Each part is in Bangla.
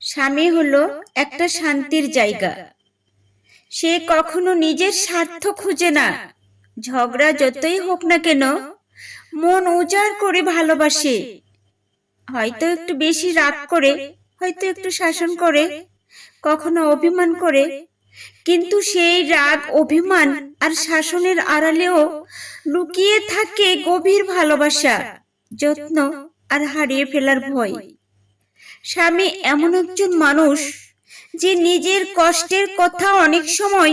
স্বামী হলো একটা শান্তির জায়গা। সে কখনো নিজের স্বার্থ খুঁজে না। ঝগড়া যতই হোক না কেন মন উজাড় করে ভালোবাসে। হয়তো একটু বেশি রাগ করে, হয়তো একটু শাসন করে, কখনো অভিমান করে, কিন্তু সেই রাগ, অভিমান আর শাসনের আড়ালেও লুকিয়ে থাকে গভীর ভালোবাসা, যত্ন আর হারিয়ে ফেলার ভয়। স্বামী এমন একজন মানুষ যে নিজের কষ্টের কথা অনেক সময়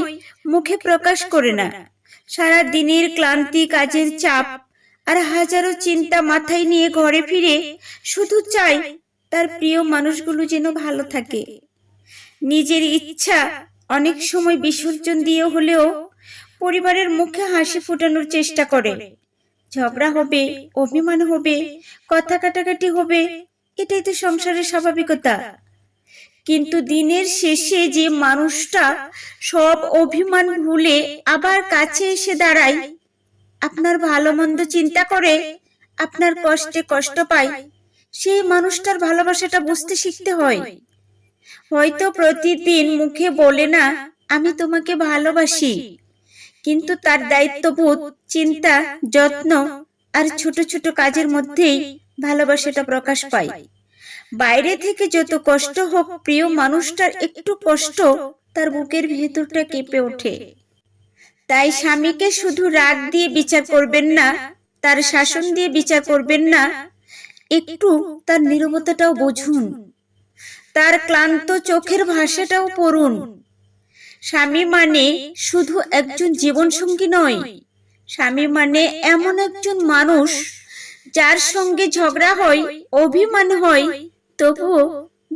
মুখে প্রকাশ করে না। সারা দিনের ক্লান্তি, কাজের চাপ আর হাজারো চিন্তা মাথায় নিয়ে ঘরে ফিরে শুধু চায় তার প্রিয় মানুষগুলো যেন ভালো থাকে। নিজের ইচ্ছা অনেক সময় বিসর্জন দিয়ে হলেও পরিবারের মুখে হাসি ফোটানোর চেষ্টা করে। ঝগড়া হবে, অভিমান হবে, কথা কাটাকাটি হবে, এটাই তো সংসারের স্বাভাবিকতা। কিন্তু দিনের শেষে যে মানুষটা সব অভিমান ভুলে আবার কাছে এসে দাঁড়ায়, আপনার ভালো মন্দ চিন্তা করে, আপনার কষ্টে কষ্ট পায়, সেই মানুষটার ভালোবাসাটা বুঝতে শিখতে হয়। হয়তো প্রতিদিন মুখে বলে না আমি তোমাকে ভালোবাসি, কিন্তু তার দায়িত্ববোধ, চিন্তা, যত্ন আর ছোট ছোট কাজের মধ্যেই ভালোবাসাটা প্রকাশ পায়। বাইরে থেকে যত কষ্ট হোক, প্রিয় মানুষটার একটু কষ্ট তার বুকের ভেতরটা কেঁপে ওঠে। তাই স্বামীকে শুধু রাগ দিয়ে বিচার করবেন না, তার শাসন দিয়ে বিচার করবেন না, একটু তার নীরবতাটাও বুঝুন, তার ক্লান্ত চোখের ভাষাটাও পড়ুন। স্বামী মানে শুধু একজন জীবনসঙ্গী নয়, স্বামী মানে এমন একজন মানুষ যার সঙ্গে ঝগড়া হয়, অভিমান হয়, তবুও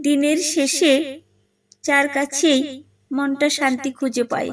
দিনের শেষে যার কাছেই মনটা শান্তি খুঁজে পায়।